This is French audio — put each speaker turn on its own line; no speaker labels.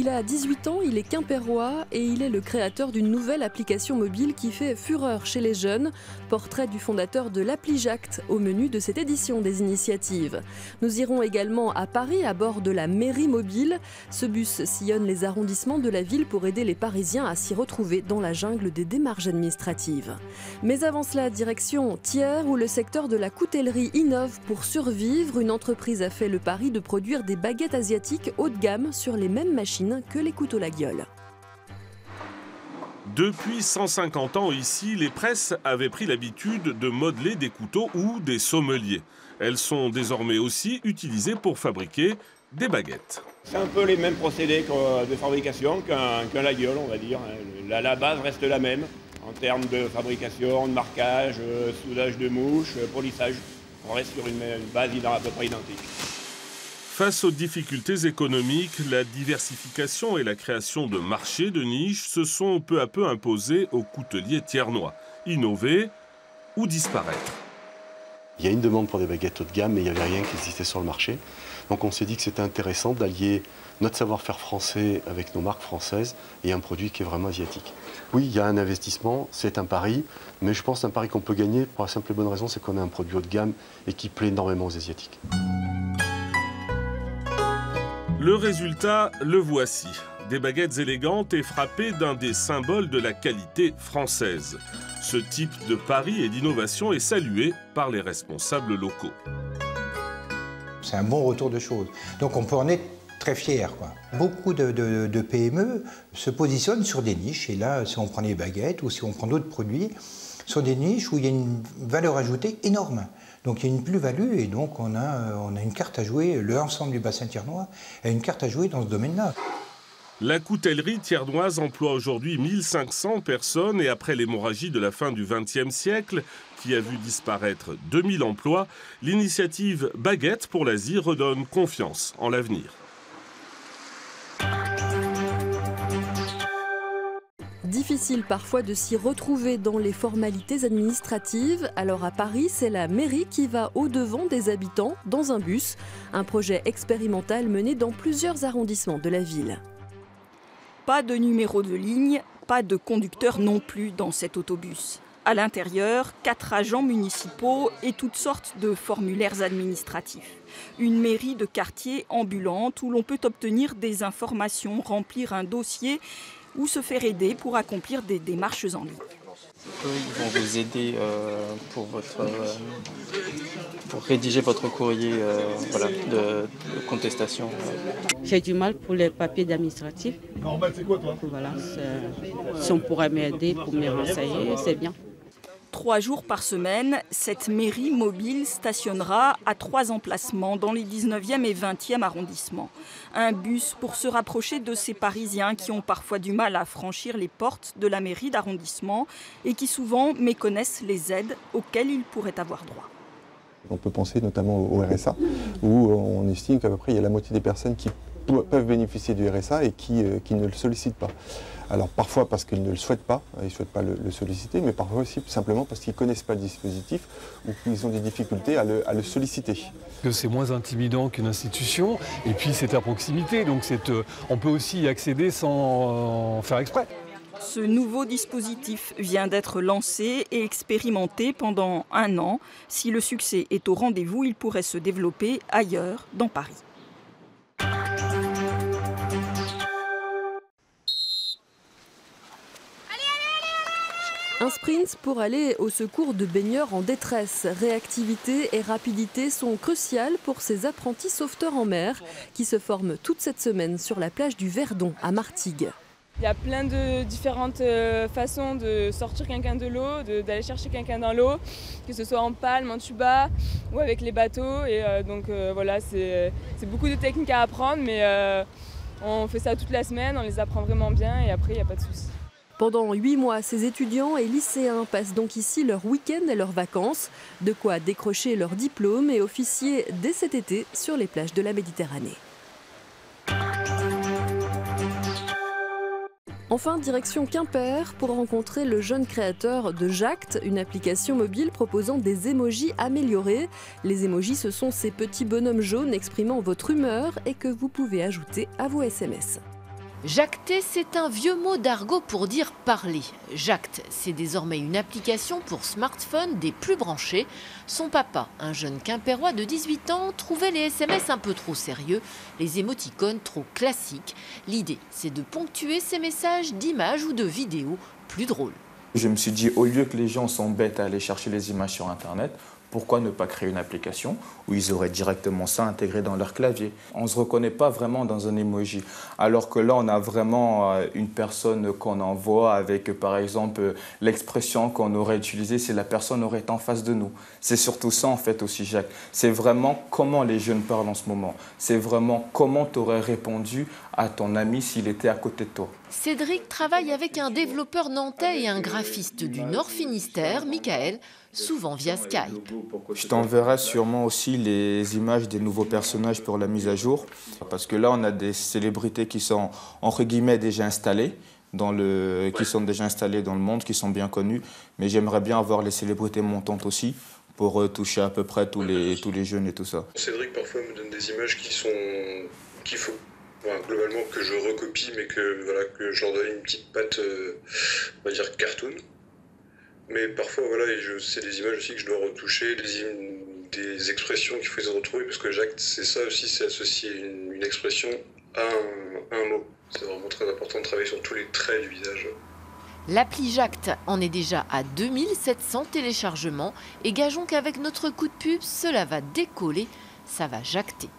Il a 18 ans, il est quimpérois et il est le créateur d'une nouvelle application mobile qui fait fureur chez les jeunes. Portrait du fondateur de l'AppliJact au menu de cette édition des initiatives. Nous irons également à Paris à bord de la mairie mobile. Ce bus sillonne les arrondissements de la ville pour aider les Parisiens à s'y retrouver dans la jungle des démarches administratives. Mais avant cela, direction Thiers où le secteur de la coutellerie innove pour survivre. Une entreprise a fait le pari de produire des baguettes asiatiques haut de gamme sur les mêmes machines que les couteaux Laguiole.
Depuis 150 ans ici, les presses avaient pris l'habitude de modeler des couteaux ou des sommeliers. Elles sont désormais aussi utilisées pour fabriquer des baguettes.
C'est un peu les mêmes procédés de fabrication qu'un Laguiole, on va dire. La base reste la même en termes de fabrication, de marquage, soudage de mouches, polissage. On reste sur une base à peu près identique.
Face aux difficultés économiques, la diversification et la création de marchés de niche se sont peu à peu imposées aux couteliers thiernois. Innover ou disparaître.
Il y a une demande pour des baguettes haut de gamme, mais il n'y avait rien qui existait sur le marché. Donc on s'est dit que c'était intéressant d'allier notre savoir-faire français avec nos marques françaises et un produit qui est vraiment asiatique. Oui, il y a un investissement, c'est un pari, mais je pense que c'est un pari qu'on peut gagner pour la simple et bonne raison, c'est qu'on a un produit haut de gamme et qui plaît énormément aux Asiatiques.
Le résultat, le voici. Des baguettes élégantes et frappées d'un des symboles de la qualité française. Ce type de pari et d'innovation est salué par les responsables locaux.
C'est un bon retour de choses. Donc on peut en être très fiers, quoi. Beaucoup de PME se positionnent sur des niches. Et là, si on prend les baguettes ou si on prend d'autres produits, sur des niches où il y a une valeur ajoutée énorme. Donc il y a une plus-value et donc on a une carte à jouer. L'ensemble du bassin thiernois a une carte à jouer dans ce domaine-là.
La coutellerie thiernoise emploie aujourd'hui 1500 personnes et après l'hémorragie de la fin du XXe siècle, qui a vu disparaître 2000 emplois, l'initiative Baguette pour l'Asie redonne confiance en l'avenir.
Difficile parfois de s'y retrouver dans les formalités administratives. Alors à Paris, c'est la mairie qui va au-devant des habitants dans un bus. Un projet expérimental mené dans plusieurs arrondissements de la ville.
Pas de numéro de ligne, pas de conducteur non plus dans cet autobus. À l'intérieur, 4 agents municipaux et toutes sortes de formulaires administratifs. Une mairie de quartier ambulante où l'on peut obtenir des informations, remplir un dossier ou se faire aider pour accomplir des démarches en ligne.
Ils vont vous aider pour rédiger votre courrier de contestation.
J'ai du mal pour les papiers administratifs.
Normal, c'est quoi toi?
Voilà, si on pourrait m'aider pour me renseigner, c'est bien.
3 jours par semaine, cette mairie mobile stationnera à 3 emplacements dans les 19e et 20e arrondissements. Un bus pour se rapprocher de ces Parisiens qui ont parfois du mal à franchir les portes de la mairie d'arrondissement et qui souvent méconnaissent les aides auxquelles ils pourraient avoir droit.
On peut penser notamment au RSA, où on estime qu'à peu près il y a la moitié des personnes qui peuvent bénéficier du RSA et qui ne le sollicitent pas. Alors parfois parce qu'ils ne le souhaitent pas, ils ne souhaitent pas le solliciter, mais parfois aussi simplement parce qu'ils ne connaissent pas le dispositif ou qu'ils ont des difficultés à le solliciter.
C'est moins intimidant qu'une institution et puis c'est à proximité, donc on peut aussi y accéder sans faire exprès.
Ce nouveau dispositif vient d'être lancé et expérimenté pendant 1 an. Si le succès est au rendez-vous, il pourrait se développer ailleurs dans Paris.
Un sprint pour aller au secours de baigneurs en détresse. Réactivité et rapidité sont cruciales pour ces apprentis sauveteurs en mer qui se forment toute cette semaine sur la plage du Verdon à Martigues.
Il y a plein de différentes façons de sortir quelqu'un de l'eau, d'aller chercher quelqu'un dans l'eau, que ce soit en palme, en tuba ou avec les bateaux. Et voilà, c'est beaucoup de techniques à apprendre, mais on fait ça toute la semaine, on les apprend vraiment bien et après il n'y a pas de souci.
Pendant 8 mois, ces étudiants et lycéens passent donc ici leur week-end et leurs vacances. De quoi décrocher leur diplôme et officier dès cet été sur les plages de la Méditerranée. Enfin, direction Quimper pour rencontrer le jeune créateur de Jact, une application mobile proposant des émojis améliorés. Les émojis, ce sont ces petits bonhommes jaunes exprimant votre humeur et que vous pouvez ajouter à vos SMS.
Jacter, c'est un vieux mot d'argot pour dire parler. Jacte, c'est désormais une application pour smartphone des plus branchés. Son papa, un jeune Quimpérois de 18 ans, trouvait les SMS un peu trop sérieux, les émoticônes trop classiques. L'idée, c'est de ponctuer ces messages d'images ou de vidéos plus drôles.
Je me suis dit, au lieu que les gens s'embêtent à aller chercher les images sur Internet, pourquoi ne pas créer une application où ils auraient directement ça intégré dans leur clavier? On ne se reconnaît pas vraiment dans un emoji. Alors que là, on a vraiment une personne qu'on envoie avec, par exemple, l'expression qu'on aurait utilisée si la personne aurait été en face de nous. C'est surtout ça, en fait, aussi, Jacques. C'est vraiment comment les jeunes parlent en ce moment. C'est vraiment comment tu aurais répondu à ton ami s'il était à côté de toi.
Cédric travaille avec un développeur nantais et un graphiste du Nord Finistère, Michael, souvent via Skype.
Je t'enverrai sûrement aussi les images des nouveaux personnages pour la mise à jour. Parce que là, on a des célébrités qui sont, entre guillemets, déjà installées. Qui sont déjà installées dans le monde, qui sont bien connues. Mais j'aimerais bien avoir les célébrités montantes aussi, pour toucher à peu près tous les jeunes et tout ça.
Cédric parfois me donne des images qu'il faut globalement que je recopie, mais que je leur donne une petite patte, on va dire cartoon. Mais parfois, c'est des images aussi que je dois retoucher, des expressions qu'il faut essayer de retrouver, parce que Jacte, c'est ça aussi, c'est associer une expression à un mot. C'est vraiment très important de travailler sur tous les traits du visage.
L'appli Jacte en est déjà à 2700 téléchargements et gageons qu'avec notre coup de pub, cela va décoller, ça va jacter.